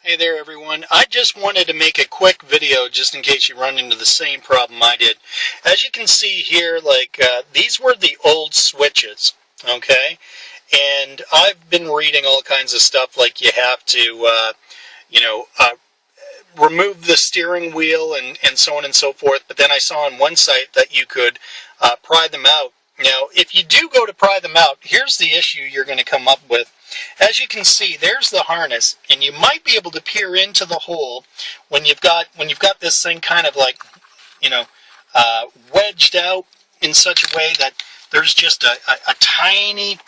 Hey there everyone, I just wanted to make a quick video just in case you run into the same problem I did. As you can see here, these were the old switches, okay? And I've been reading all kinds of stuff like you have to, remove the steering wheel and so on and so forth. But then I saw on one site that you could pry them out. Now, if you do go to pry them out, here's the issue you're going to come up with. As you can see, there's the harness, and you might be able to peer into the hole when you've got this thing kind of like, wedged out in such a way that there's just a tiny,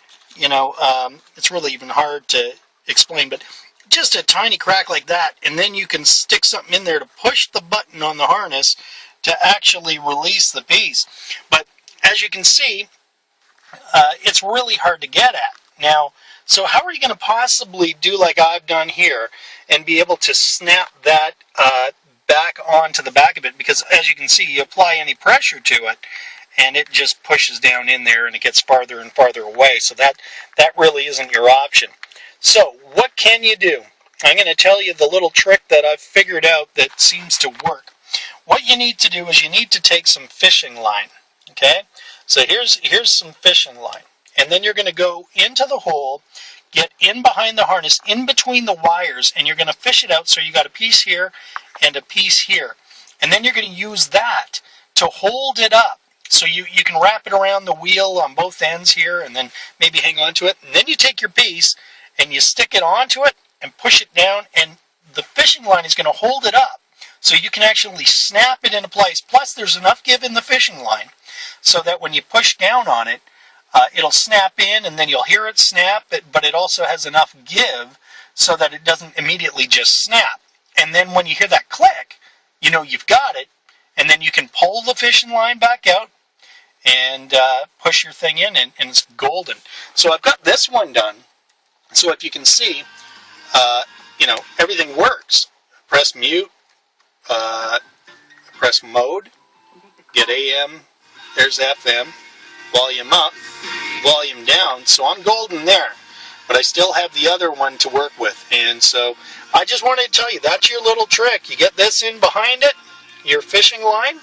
it's really even hard to explain, but just a tiny crack like that, and then you can stick something in there to push the button on the harness to actually release the piece. But as you can see, it's really hard to get at. Now, so how are you going to possibly do like I've done here and be able to snap that back onto the back of it? Because as you can see, you apply any pressure to it and it just pushes down in there and it gets farther and farther away. So that really isn't your option. So what can you do? I'm going to tell you the little trick that I've figured out that seems to work. What you need to do is you need to take some fishing line. Okay, so here's some fishing line, and then you're going to go into the hole, get in behind the harness, in between the wires, and you're going to fish it out. So you got a piece here and a piece here, and then you're going to use that to hold it up. So you can wrap it around the wheel on both ends here, and then maybe hang on to it. And then you take your piece and you stick it onto it and push it down, and the fishing line is going to hold it up. So you can actually snap it into place. Plus, there's enough give in the fishing line so that when you push down on it, it'll snap in, and then you'll hear it snap, but it also has enough give so that it doesn't immediately just snap. And then when you hear that click, you know you've got it, and then you can pull the fishing line back out and push your thing in, and it's golden. So I've got this one done. So if you can see, everything works. Press mute. Press mode, get AM, there's FM, volume up, volume down, so I'm golden there, but I still have the other one to work with. And so I just wanted to tell you, that's your little trick. You get this in behind it, your fishing line,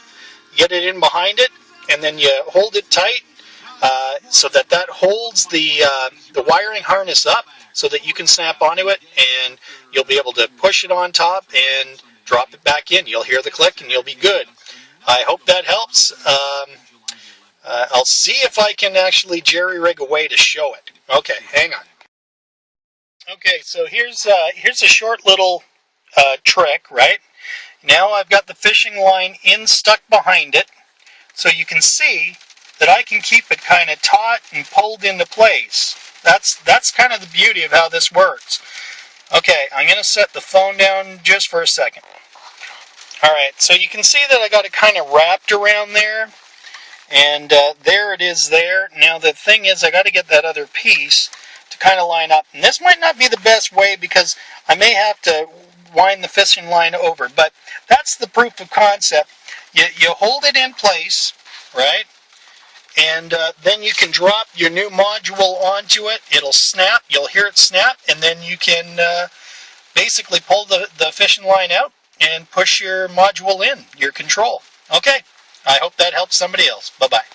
you get it in behind it, and then you hold it tight so that holds the wiring harness up so that you can snap onto it, and you'll be able to push it on top and drop it back in. You'll hear the click and you'll be good. I hope that helps. I'll see if I can actually jerry-rig a way to show it. Okay, hang on. Okay, so here's a short little trick, right? Now I've got the fishing line stuck behind it, so you can see that I can keep it kind of taut and pulled into place. That's kind of the beauty of how this works. Okay, I'm going to set the phone down just for a second. Alright, so you can see that I got it kind of wrapped around there, and there it is there. Now the thing is, I got to get that other piece to kind of line up, and this might not be the best way because I may have to wind the fishing line over, but that's the proof of concept. You hold it in place, right? And then you can drop your new module onto it. It'll snap. You'll hear it snap. And then you can basically pull the fishing line out and push your module in, your control. Okay. I hope that helps somebody else. Bye-bye.